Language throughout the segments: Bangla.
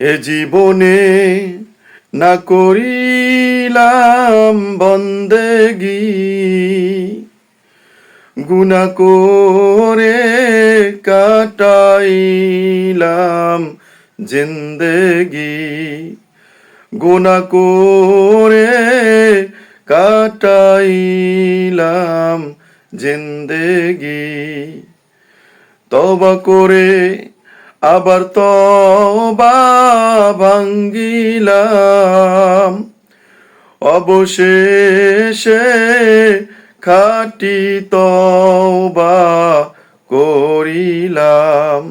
এ জীবনে না করিলাম বন্দেগি, গুনাহ করে কাটাইলাম জিন্দেগি, গুনাহ করে কাটাইলাম জিন্দেগি। তওবা করে আবার তওবা ভাঙ্গিলাম, অবশেষে খাঁটি তওবা করিলাম,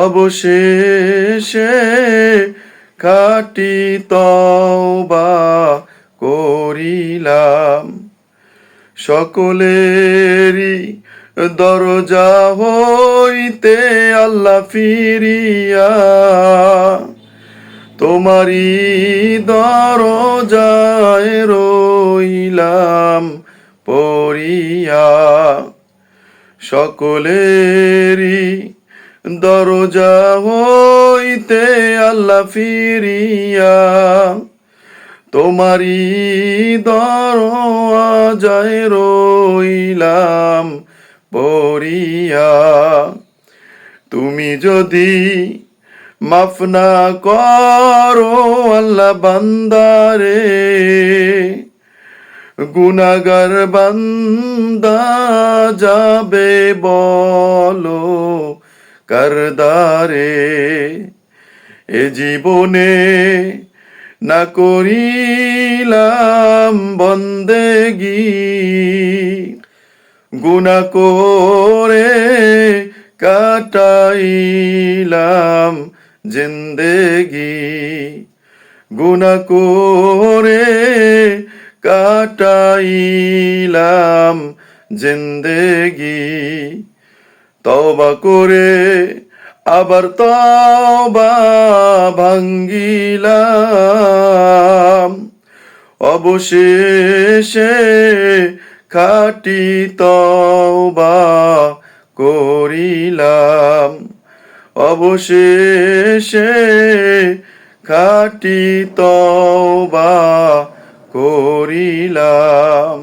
অবশেষে খাঁটি তওবা করিলাম। সকলেরই দরজা হইতে আল্লাহ ফিরিয়া, তোমারি দরজায় রইলাম পড়িয়া। সকলেরই দরজা হইতে আল্লাহ ফিরিয়া, তোমারি দরজায় রইলাম পড়িয়া। তুমি যদি মাফ না করো আল্লাহ বান্দারে, গুনাহগার বান্দা যাবে বলো কারদারে। এ জীবনে না করিলাম বন্দেগি, গুনাহ করে কাটাইলাম জিন্দেগি, গুনাহ করে কাটাইলাম জিন্দেগি। তওবা করে আবার তওবা ভাঙ্গিলাম, অবশেষে খাঁটি তওবা করিলাম, অবশেষে খাঁটি তওবা করিলাম।